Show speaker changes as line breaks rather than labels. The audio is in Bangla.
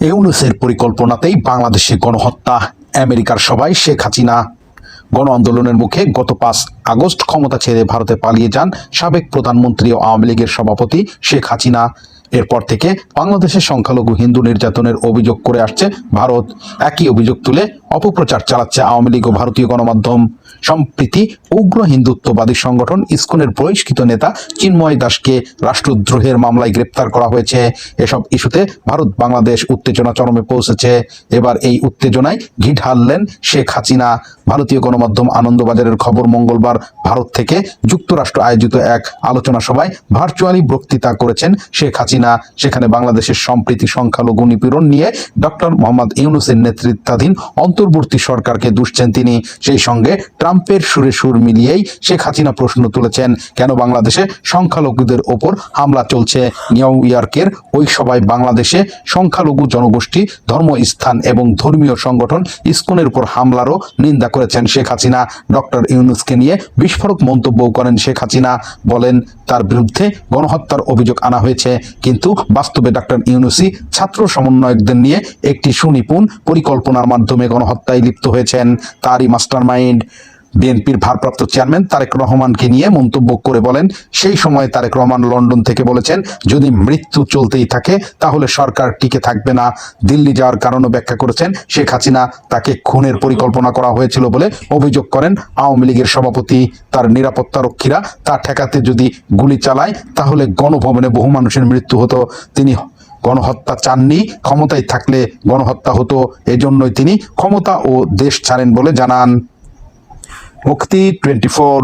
ইউনূসের পরিকল্পনাতেই বাংলাদেশে গণহত্যা, আমেরিকার সবাই শেখ হাসিনা। গণ আন্দোলনের মুখে গত 5 আগস্ট ক্ষমতা ছেড়ে ভারতে পালিয়ে যান সাবেক প্রধানমন্ত্রী ও আওয়ামী লীগের সভাপতি শেখ হাসিনা। এরপর থেকে বাংলাদেশের সংখ্যালঘু হিন্দু নির্যাতনের অভিযোগ করে আসছে ভারত। একই অভিযোগ তুলে অপপ্রচার চালাচ্ছে আওয়ামী লীগ ও ভারতীয় গণমাধ্যম। সম্প্রতি উগ্র হিন্দুত্ববাদী সংগঠন ইসকনের বহিষ্কৃত নেতা চিন্ময় দাসকে রাষ্ট্রদ্রোহের মামলায় গ্রেপ্তার করা হয়েছে। এসব ইস্যুতে ভারত বাংলাদেশ উত্তেজনা চরমে পৌঁছেছে। এবার এই উত্তেজনায় ঘি ঢাললেন শেখ হাসিনা। ভারতীয় গণমাধ্যম আনন্দবাজারের খবর, মঙ্গলবার ভারত থেকে যুক্তরাষ্ট্র আয়োজিত এক আলোচনা সভায় ভার্চুয়ালি বক্তৃতা করেছেন শেখ হাসিনা। সেখানে বাংলাদেশের সম্প্রীতি, সংখ্যালঘু নিপীড়ন নিয়ে ডক্টর মোহাম্মদ ইউনূসের নেতৃত্বাধীন অন্তর্বর্তী সরকারকে দুষছেন তিনি। সেই সঙ্গে ট্রাম্পের সুরে সুর মিলিয়েই শেখ হাসিনা প্রশ্ন তুলেছেন, কেন বাংলাদেশে সংখ্যালঘুদের ওপর হামলা চলছে। নিউ ইয়র্কের ওই সভায় বাংলাদেশে সংখ্যালঘু জনগোষ্ঠী, ধর্মস্থান এবং ধর্মীয় সংগঠন ইসকনের উপর হামলারও নিন্দা করেছেন শেখ হাসিনা। ডক্টর ইউনূসকে নিয়ে বিস্ফোরক মন্তব্য করেন শেখ হাসিনা। বলেন, তার বিরুদ্ধে গণহত্যার অভিযোগ আনা হয়েছে, কিন্তু বাস্তবে ডক্টর ইউনূসই ছাত্র সমন্বয়কদের নিয়ে একটি সুনিপুণ পরিকল্পনার মাধ্যমে গণহত্যায় লিপ্ত হয়েছেন। তারই মাস্টারমাইন্ড। বিএনপির ভারপ্রাপ্ত চেয়ারম্যান তারেক রহমানকে নিয়ে মন্তব্য করে বলেন, সেই সময় তারেক রহমান লন্ডন থেকে বলেছেন, যদি মৃত্যু চলতেই থাকে তাহলে সরকার টিকে থাকবে না। দিল্লি যাওয়ার কারণও ব্যাখ্যা করেছেন শেখ হাসিনা। তাকে খুনের পরিকল্পনা করা হয়েছিল বলে অভিযোগ করেন আওয়ামী লীগের সভাপতি। তার নিরাপত্তা রক্ষীরা তা ঠেকাতে যদি গুলি চালায় তাহলে গণভবনে বহু মানুষের মৃত্যু হতো। তিনি গণহত্যা চাননি, ক্ষমতায় থাকলে গণহত্যা হতো। এজন্যই তিনি ক্ষমতা ও দেশ ছাড়েন বলে জানান। মুক্তি 24।